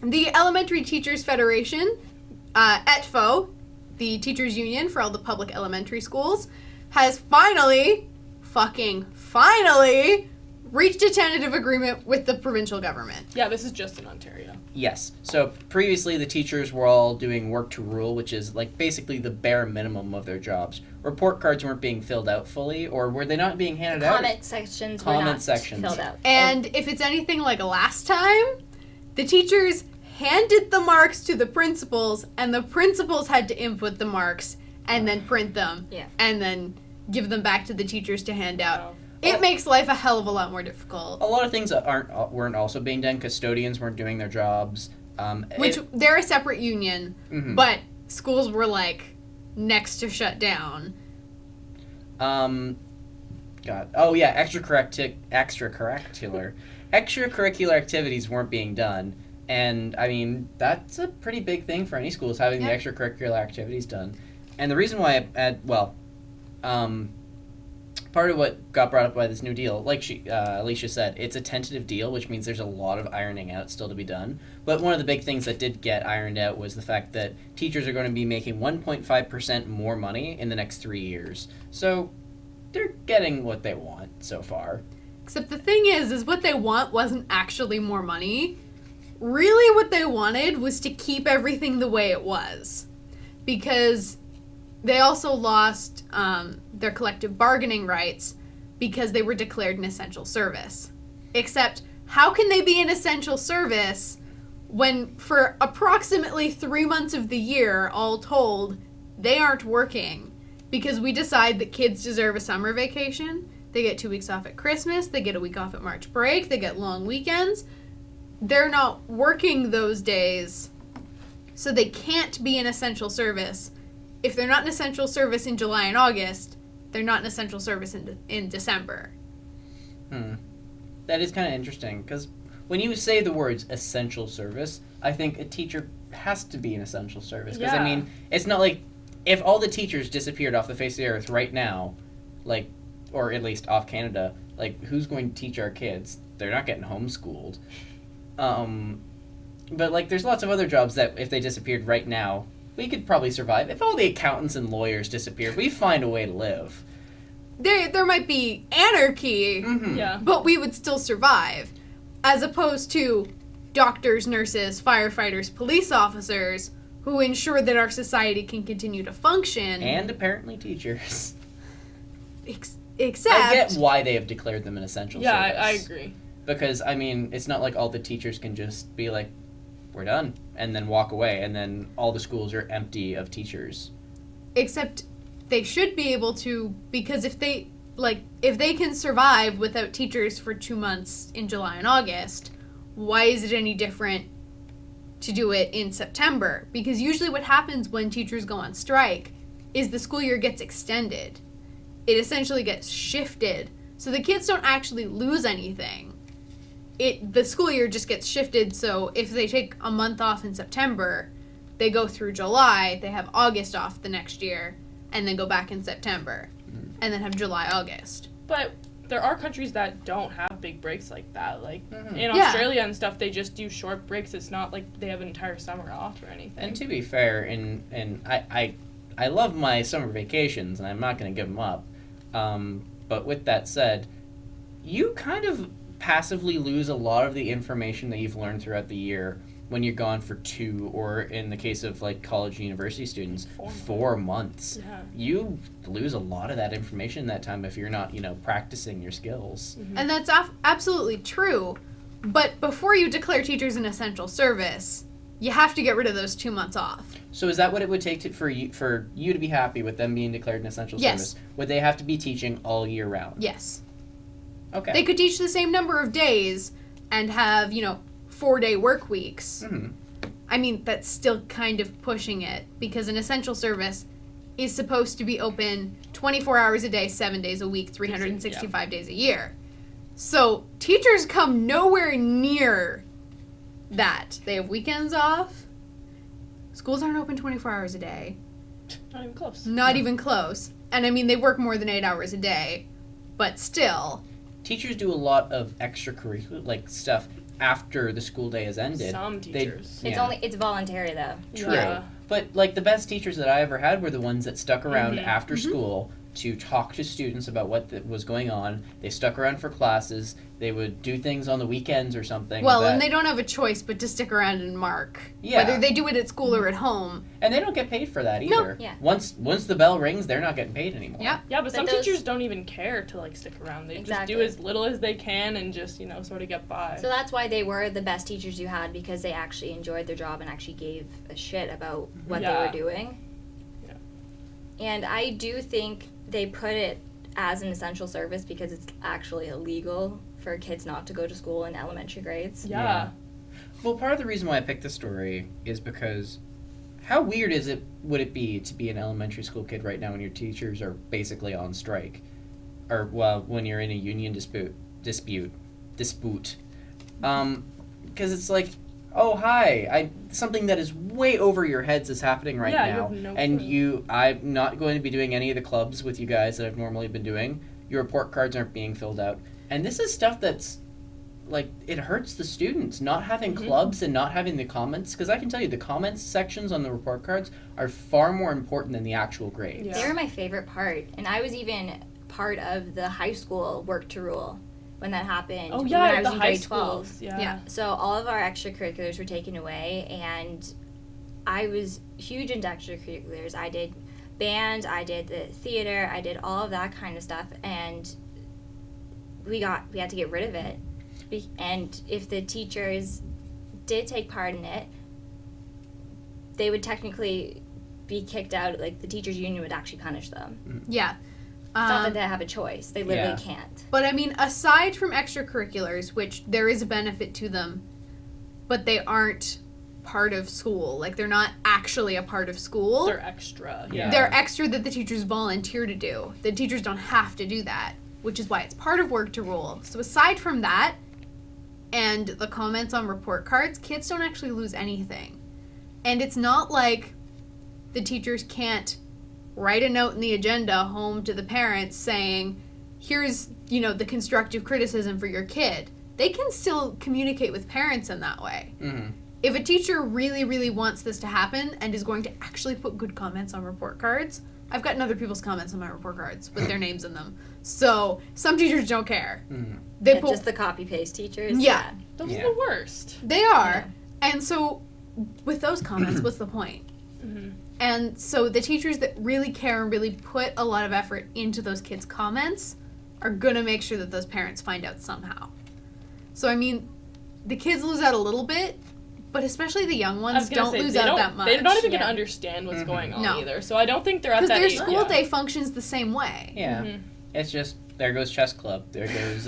The Elementary Teachers Federation, ETFO, the teachers union for all the public elementary schools, has finally reached a tentative agreement with the provincial government. Yeah, this is just in Ontario. Yes. So previously the teachers were all doing work to rule, which is like basically the bare minimum of their jobs. Report cards weren't being filled out fully, or were they not being handed out? Comment sections were not filled out. And if it's anything like last time, the teachers handed the marks to the principals, and the principals had to input the marks and then print them, and then give them back to the teachers to hand out. Wow. It makes life a hell of a lot more difficult. A lot of things weren't also being done. Custodians weren't doing their jobs. They're a separate union, Mhm. but schools were like next to shut down. God. Oh yeah, extracurricular activities weren't being done. And, I mean, that's a pretty big thing for any schools, having the extracurricular activities done. And the reason why, part of what got brought up by this new deal, like Alicia said, it's a tentative deal, which means there's a lot of ironing out still to be done. But one of the big things that did get ironed out was the fact that teachers are going to be making 1.5% more money in the next 3 years. So they're getting what they want so far. Except the thing is what they want wasn't actually more money. Really what they wanted was to keep everything the way it was. Because they also lost their collective bargaining rights because they were declared an essential service. Except, how can they be an essential service when for approximately 3 months of the year, all told, they aren't working? Because we decide that kids deserve a summer vacation. They get 2 weeks off at Christmas. They get a week off at March break. They get long weekends. They're not working those days, so they can't be an essential service. If they're not an essential service in July and August, they're not an essential service in December. That is kind of interesting, because when you say the words essential service, I think a teacher has to be an essential service. Because, I mean, it's not like if all the teachers disappeared off the face of the earth right now, like, or at least off Canada, like, who's going to teach our kids? They're not getting homeschooled. But, like, there's lots of other jobs that if they disappeared right now, we could probably survive. If all the accountants and lawyers disappeared, we'd find a way to live. There might be anarchy, but we would still survive. As opposed to doctors, nurses, firefighters, police officers, who ensure that our society can continue to function. And apparently teachers. Except... I get why they have declared them an essential service. Yeah, I agree. Because, I mean, it's not like all the teachers can just be like, we're done, and then walk away, and then all the schools are empty of teachers. Except they should be able to, because if they can survive without teachers for 2 months in July and August, why is it any different to do it in September? Because usually what happens when teachers go on strike is the school year gets extended. It essentially gets shifted, so the kids don't actually lose anything. The school year just gets shifted, so if they take a month off in September, they go through July, they have August off the next year, and then go back in September, and then have July, August. But there are countries that don't have big breaks like that. Like, in Australia and stuff, they just do short breaks. It's not like they have an entire summer off or anything. And to be fair, and I love my summer vacations, and I'm not going to give them up. But with that said, you kind of passively lose a lot of the information that you've learned throughout the year when you're gone for 2, or in the case of like college and university students, 4 months. Yeah. You lose a lot of that information that time if you're not, practicing your skills. And that's absolutely true. But before you declare teachers an essential service, you have to get rid of those 2 months off. So is that what it would take for you to be happy with them being declared an essential service? Would they have to be teaching all year round? Yes. Okay. They could teach the same number of days and have, 4-day work weeks. I mean, that's still kind of pushing it, because an essential service is supposed to be open 24 hours a day, 7 days a week, 365 days a year. So teachers come nowhere near that. They have weekends off. Schools aren't open 24 hours a day. Not even close. Not even close. And I mean, they work more than 8 hours a day, but still. Teachers do a lot of extracurricular stuff after the school day has ended. Some teachers. It's voluntary though. True. Yeah. But like the best teachers that I ever had were the ones that stuck around after school to talk to students about what was going on. They stuck around for classes. They would do things on the weekends or something. Well, and they don't have a choice but to stick around and mark. Yeah. Whether they do it at school or at home. And they don't get paid for that either. Yeah. Once the bell rings, they're not getting paid anymore. Yeah. Yeah, but some teachers don't even care to like stick around. They just do as little as they can and just, sort of get by. So that's why they were the best teachers you had, because they actually enjoyed their job and actually gave a shit about what they were doing. Yeah. And I do think they put it as an essential service because it's actually illegal for kids not to go to school in elementary grades. Yeah. Well, part of the reason why I picked this story is because how weird would it be to be an elementary school kid right now when your teachers are basically on strike? Or, well, when you're in a union dispute. Because it's like, oh, hi, something that is way over your heads is happening right now. You have no and clue. I'm not going to be doing any of the clubs with you guys that I've normally been doing. Your report cards aren't being filled out. And this is stuff that's, like, it hurts the students, not having clubs and not having the comments. Because I can tell you, the comments sections on the report cards are far more important than the actual grades. Yeah. They were my favorite part. And I was even part of the high school work to rule when that happened. Oh, yeah, when I was the in high grade 12. schools. Yeah. So all of our extracurriculars were taken away, and I was huge into extracurriculars. I did band, I did the theater, I did all of that kind of stuff, and we had to get rid of it. And if the teachers did take part in it, they would technically be kicked out. Like, the teachers' union would actually punish them. Yeah. It's not that they have a choice. They literally can't. But I mean, aside from extracurriculars, which there is a benefit to them, but they aren't part of school. Like, they're not actually a part of school. They're extra. Yeah. They're extra that the teachers volunteer to do. The teachers don't have to do that, which is why it's part of work to rule. So aside from that, and the comments on report cards, kids don't actually lose anything. And it's not like the teachers can't write a note in the agenda home to the parents saying, here's, the constructive criticism for your kid. They can still communicate with parents in that way. Mm-hmm. If a teacher really, really wants this to happen and is going to actually put good comments on report cards, I've gotten other people's comments on my report cards with their names in them. So some teachers don't care. Mm-hmm. They just the copy-paste teachers? Yeah. Those are the worst. They are. Yeah. And so with those comments, what's the point? Mm-hmm. And so the teachers that really care and really put a lot of effort into those kids' comments are going to make sure that those parents find out somehow. So, I mean, the kids lose out a little bit, but especially the young ones don't lose out that much. They're not even going to understand what's going on either. So I don't think they're at that age. Because their school day functions the same way. Yeah. Mm-hmm. It's just, there goes chess club. There goes,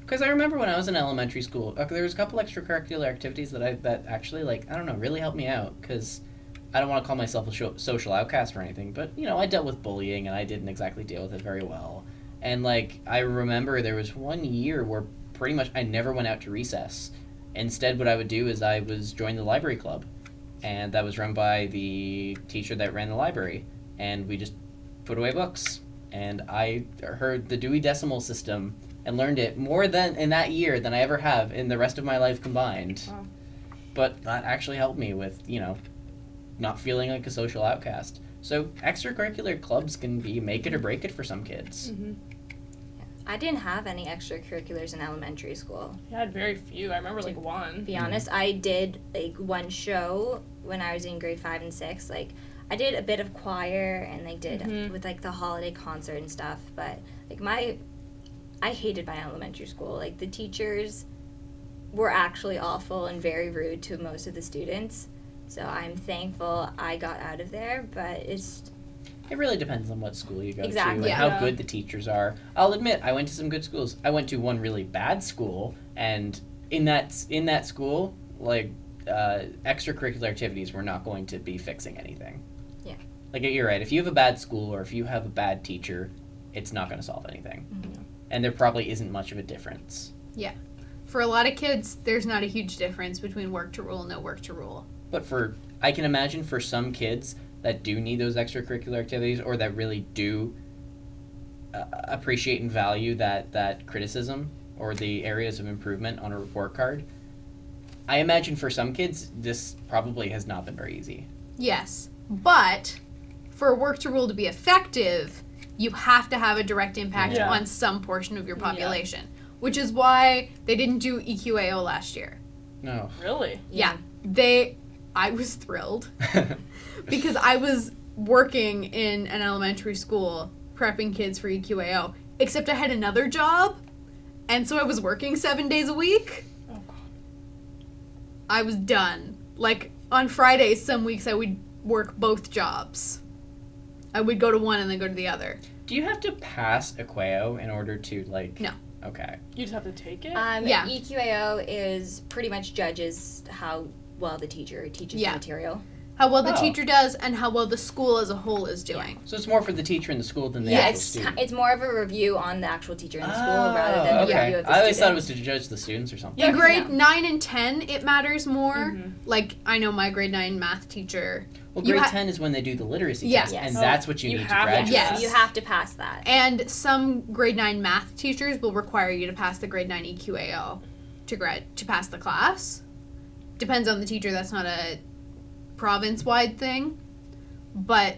because I remember when I was in elementary school, there was a couple extracurricular activities that actually, really helped me out. Because I don't want to call myself a social outcast or anything, but, I dealt with bullying and I didn't exactly deal with it very well. And, I remember there was one year where pretty much I never went out to recess. Instead, what I would do is I was join the library club, and that was run by the teacher that ran the library, and we just put away books. And I heard the Dewey Decimal System and learned it more than in that year than I ever have in the rest of my life combined. Wow. But that actually helped me with, not feeling like a social outcast. So extracurricular clubs can be make it or break it for some kids. Mm-hmm. I didn't have any extracurriculars in elementary school. Yeah, I had very few. I remember one. To be honest, I did one show when I was in grade 5 and 6. I did a bit of choir and did with the holiday concert and stuff. But I hated my elementary school. The teachers were actually awful and very rude to most of the students. So I'm thankful I got out of there. But it really depends on what school you go to, how good the teachers are. I'll admit, I went to some good schools. I went to one really bad school, and in that school, extracurricular activities were not going to be fixing anything. Yeah. You're right. If you have a bad school or if you have a bad teacher, it's not going to solve anything. Mm-hmm. And there probably isn't much of a difference. Yeah. For a lot of kids, there's not a huge difference between work to rule and no work to rule. But I can imagine for some kids that do need those extracurricular activities or that really do appreciate and value that criticism or the areas of improvement on a report card. I imagine for some kids, this probably has not been very easy. Yes, but for a work to rule to be effective, you have to have a direct impact Yeah. on some portion of your population, which is why they didn't do EQAO last year. No. Really? Yeah, I was thrilled because I was working in an elementary school prepping kids for EQAO, except I had another job, and so I was working 7 days a week. Oh, God. I was done. Like, on Fridays, some weeks I would work both jobs. I would go to one and then go to the other. Do you have to pass EQAO in order to, like... No. Okay. You just have to take it? Yeah. EQAO is pretty much judges how well the teacher teaches Yeah. the material. How well the Oh. teacher does and how well the school as a whole is doing. So it's more for the teacher in the school than the Yeah, actual it's student. it's more of a review on the actual teacher in the school Oh, rather than the okay. review of the I always thought it student. was to judge the students or something. Yeah, In grade no. 9 and 10, it matters more. Mhm. Like, I know my grade 9 math teacher. Well, You grade ha- 10 is when they do the literacy Yeah. test, Yes. and Oh, that's what you you need to have to graduate. Yes. You have to pass that. And some grade 9 math teachers will require you to pass the grade 9 EQAO to pass the class. Depends on the teacher. That's not a province-wide thing. But,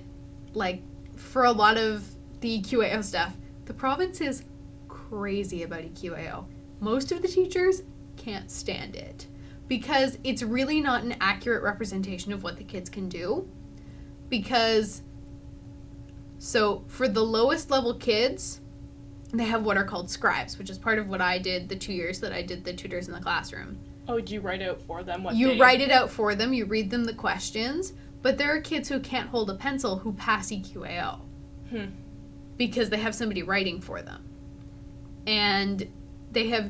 like, for a lot of the EQAO stuff, the province is crazy about EQAO. Most of the teachers can't stand it because it's really not an accurate representation of what the kids can do. Because, so for the lowest level kids, they have what are called scribes, which is part of what I did the 2 years that I did the tutors in the classroom. Oh, do you write out for them what You they... write it out for them, you read them the questions, but there are kids who can't hold a pencil who pass EQAO because they have somebody writing for them. And there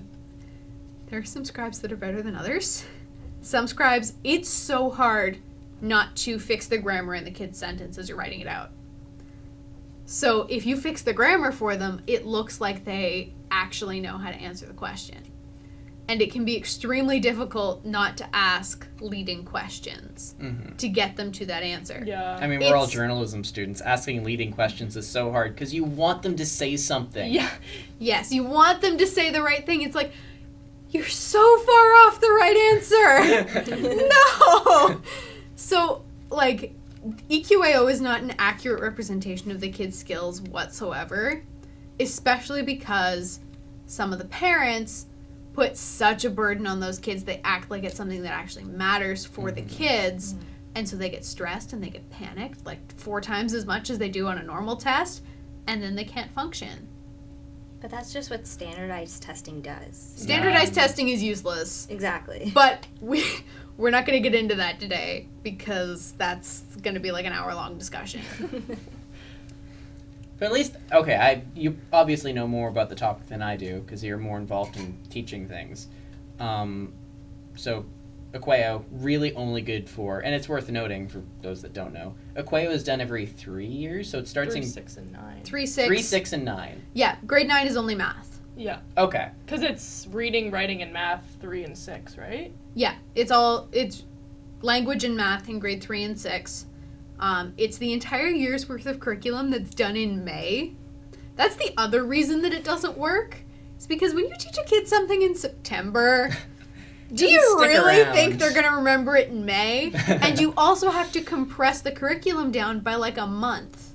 are some scribes that are better than others. Some scribes, it's so hard not to fix the grammar in the kid's sentence as you're writing it out. So if you fix the grammar for them, it looks like they actually know how to answer the question. And it can be extremely difficult not to ask leading questions to get them to that answer. Yeah. I mean, we're all It's- journalism students. Asking leading questions is so hard because you want them to say something. Yeah. Yes, you want them to say the right thing. It's like, you're so far off the right answer. No! So, like, EQAO is not an accurate representation of the kids' skills whatsoever, especially because some of the parents put such a burden on those kids. They act like it's something that actually matters for the kids, and so they get stressed and they get panicked, like 4 times as much as they do on a normal test, and then they can't function. But that's just what standardized testing does. Standardized testing is useless, Exactly. but we're not going to get into that today because that's going to be like an hour-long discussion. But at least, okay, you obviously know more about the topic than I do because you're more involved in teaching things. So, EQAO, really only good for, and it's worth noting for those that don't know, EQAO is done every 3 years, so it starts in 6 and 9. 3, 6. 3, 6, and 9. Yeah, grade 9 is only math. Yeah. Okay. Because it's reading, writing, and math 3 and 6, right? Yeah, it's language and math in grade 3 and 6. It's the entire year's worth of curriculum that's done in May. That's the other reason that it doesn't work. It's because when you teach a kid something in September, do you Doesn't stick really around. think they're going to remember it in May? And you also have to compress the curriculum down by like a month.